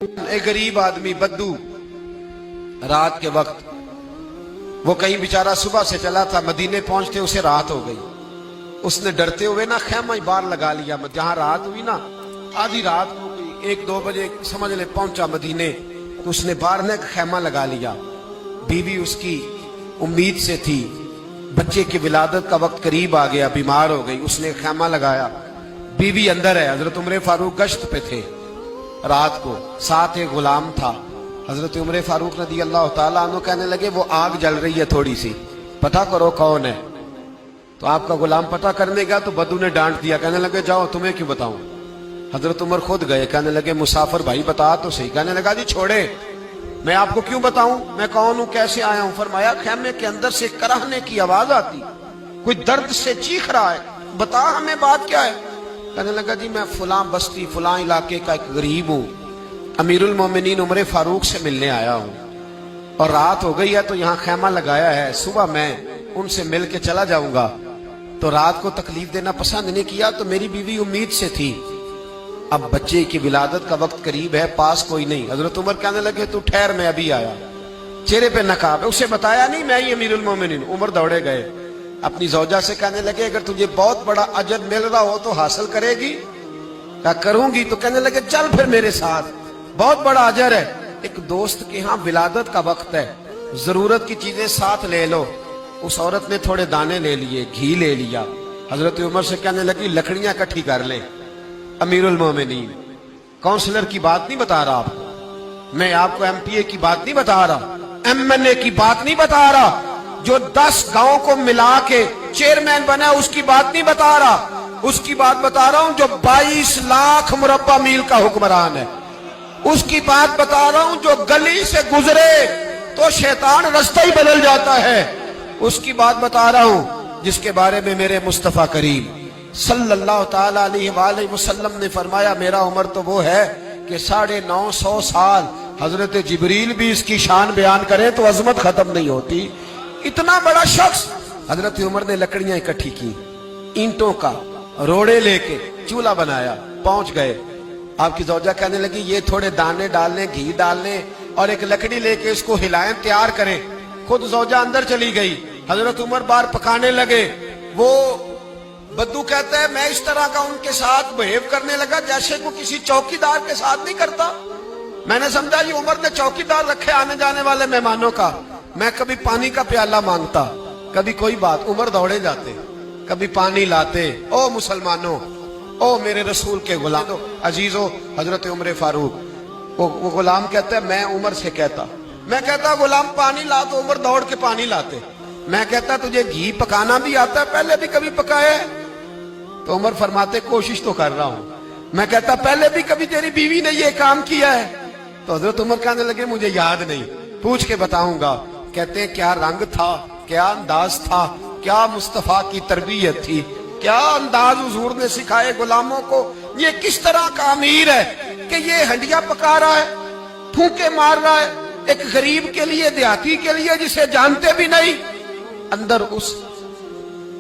एक गरीब आदमी बद्दू रात के वक्त वो कहीं बेचारा सुबह से चला था, मदीने पहुंचते उसे रात हो गई। उसने डरते हुए ना खैमा ही बाहर लगा लिया। जहां रात हुई ना, आधी रात हो गई, 1-2 बजे समझ ले पहुंचा मदीने, तो उसने बाहर ने खैमा लगा लिया। बीवी उसकी उम्मीद से थी, बच्चे की विलादत का वक्त करीब आ गया, बीमार हो गई, उसने खैमा लगाया। बीवी अंदर है, हजरत उमर फारूक गश्त पे थे रात को, साथ एक गुलाम था। हजरत उमर फारूक रदी अल्लाह ताला अन्हु कहने लगे वो आग जल रही है थोड़ी सी, पता करो कौन है। तो आपका गुलाम पता करने गया तो बद्दू ने डांट दिया, कहने लगे जाओ तुम्हें क्यों बताऊं। हजरत उमर खुद गए, कहने लगे मुसाफिर भाई बता तो सही। कहने लगा जी छोड़े, मैं आपको क्यों बताऊं, मैं कौन हूं, कैसे आया हूं। फरमाया खैमे के अंदर से कराहने की आवाज आती, कोई दर्द से चीख रहा है, बता हमें बात क्या है। कहने लगा जी मैं फलां बस्ती फलां इलाके का एक गरीब हूं, अमीरुल मोमिनीन उमर फारूक से मिलने आया हूं और रात हो गई है तो यहाँ खैमा लगाया है, सुबह मैं उनसे मिल के चला जाऊंगा। तो रात को तकलीफ देना पसंद नहीं किया, तो मेरी बीवी उम्मीद से थी, अब बच्चे की विलादत का वक्त करीब है, पास कोई नहीं। हजरत उमर कहने लगे तू ठहर, मैं अभी आया। चेहरे पे नकाब, उसे बताया नहीं मैं ही अमीरुल मोमिनीन। उमर दौड़े गए, अपनी जौजा से कहने लगे अगर तुझे बहुत बड़ा अजर मिल रहा हो तो हासिल करेगी। क्या करूंगी। तो कहने लगे चल फिर मेरे साथ, बहुत बड़ा अजर है। एक दोस्त के यहाँ विलादत का वक्त है, जरूरत की चीजें साथ ले लो। उस औरत ने थोड़े दाने ले लिए, घी ले लिया। हजरत उमर से कहने लगी लकड़ियां इकट्ठी कर ले। अमीरुल मोमिनीन, काउंसलर की बात नहीं बता रहा आपको, मैं आपको एमपीए की बात नहीं बता रहा, एमएनए की बात नहीं बता रहा, जो 10 गांव को मिला के चेयरमैन बना उसकी बात नहीं बता रहा, उसकी बात बता रहा हूं जो 22 लाख मुरब्बा मील का हुक्मरान है। उसकी बात बता रहा हूं जो गली से गुजरे तो शैतान रास्ता ही बदल जाता है। उसकी बात बता रहा हूं जिसके बारे में मेरे मुस्तफा करीम सल्लल्लाहु ताला अलैहि वसल्लम ने फरमाया मेरा उम्र तो वो है कि 950 साल हजरत जिब्रील भी इसकी शान बयान करें तो अजमत खत्म नहीं होती। इतना बड़ा शख्स। हजरत उमर ने लकड़ियां इकट्ठी की, ईंटों का रोड़े लेके चूल्हा बनाया, पहुंच गए। आपकी जौजा कहने लगी ये थोड़े दाने डालने, घी डालने और एक लकड़ी लेके इसको हिलाएं, तैयार करें। खुद जौजा अंदर चली गई, हजरत उमर बाहर पकाने लगे। वो बद्दू कहता है मैं इस तरह का उनके साथ बिहेव करने लगा जैसे को किसी चौकीदार के साथ नहीं करता। मैंने समझा ये उमर ने चौकीदार रखे आने जाने वाले मेहमानों का। मैं कभी पानी का प्याला मांगता, कभी कोई बात, उमर दौड़े जाते, कभी पानी लाते। ओ मुसलमानों, ओ मेरे रसूल के गुलाम अजीजो, हजरत उमर फारूक। वो गुलाम कहता है मैं उमर से कहता, मैं कहता गुलाम पानी ला, तो उमर दौड़ के पानी लाते। मैं कहता तुझे घी पकाना भी आता है, पहले भी कभी पकाया है? तो उमर फरमाते कोशिश तो कर रहा हूं। मैं कहता पहले भी कभी तेरी बीवी ने ये काम किया है? तो हजरत उमर कहने लगे मुझे याद नहीं, पूछ के बताऊंगा। कहते हैं क्या रंग था, क्या अंदाज था, क्या मुस्तफा की तरबियत थी, क्या अंदाज हुजूर ने सिखाए गुलामों को। ये किस तरह का अमीर है कि ये हंडिया पका रहा है, फूंके मार रहा है एक गरीब के लिए, देहाती के लिए जिसे जानते भी नहीं। अंदर उस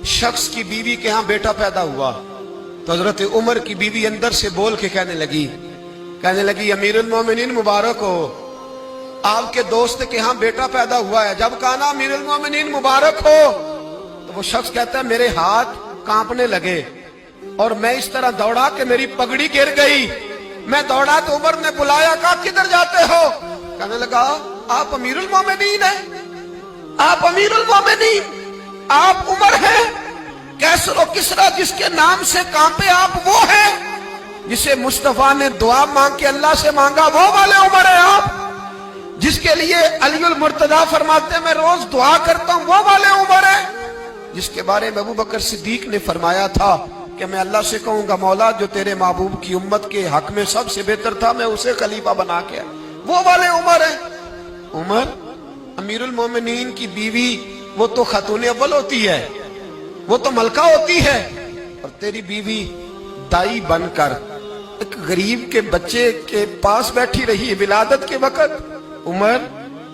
शख्स की बीवी के यहाँ बेटा पैदा हुआ तो हजरत उमर की बीवी अंदर से बोल के कहने लगी अमीरुल मोमिनीन मुबारक हो, आपके दोस्त के यहाँ बेटा पैदा हुआ है। जब कहा ना अमीरुल मोमिनीन मुबारक हो, तो वो शख्स कहता है मेरे हाथ कांपने लगे और मैं इस तरह दौड़ा कि मेरी पगड़ी गिर गई। मैं दौड़ा तो उमर ने बुलाया, कहा किधर जाते हो? कहने लगा आप अमीरुल मोमिनीन हैं, आप अमीरुल मोमिनीन, आप उमर हैं। कैसर किसरा जिसके नाम से कांपे आप वो हैं जिसे मुस्तफा ने दुआ मांग के अल्लाह से मांगा, वो वाले उमर है आप। जिसके लिए अलीउल मुर्तजा फरमाते मैं रोज दुआ करता हूं, वो वाले उमर है। जिसके बारे में अबू बकर सिद्दीक ने फरमाया था कि मैं अल्लाह से कहूंगा मौला जो तेरे महबूब की उम्मत के हक में सबसे बेहतर था मैं उसे खलीफा बना के, वो वाले उमर है। उमर अमीरुल मोमिनीन की बीवी वो तो खातून अव्वल होती है, वो तो मलका होती है, और तेरी बीवी दाई बनकर एक गरीब के बच्चे के पास बैठी रही विलादत के वक्त। उमर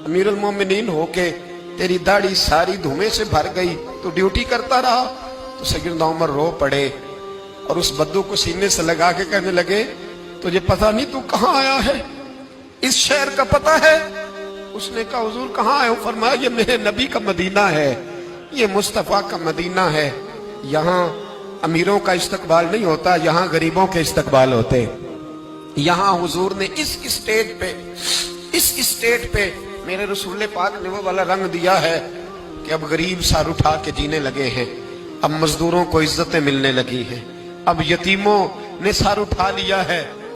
अमीरुल मोमिनीन होके तेरी दाढ़ी सारी धुएं से भर गई, तो ड्यूटी करता रहा। तो सैयदना उमर रो पड़े और उस बद्दू को सीने से लगा के कहने लगे तुझे पता नहीं तू कहां आया है, इस शहर का पता है? उसने कहा हुजूर कहाँ है? फरमाया ये मेरे नबी का मदीना है, ये मुस्तफा का मदीना है। यहाँ अमीरों का इस्तकबाल नहीं होता, यहाँ गरीबों के इस्तकबाल होते। यहाँ हुजूर ने इस स्टेट पे मेरे रसूल पाक ने वो वाला रंग दिया है कि अब गरीब सर उठा के जीने लगे हैं, अब मजदूरों को इज्जतें मिलने लगी हैं, अब यतीमों ने सर उठा लिया है,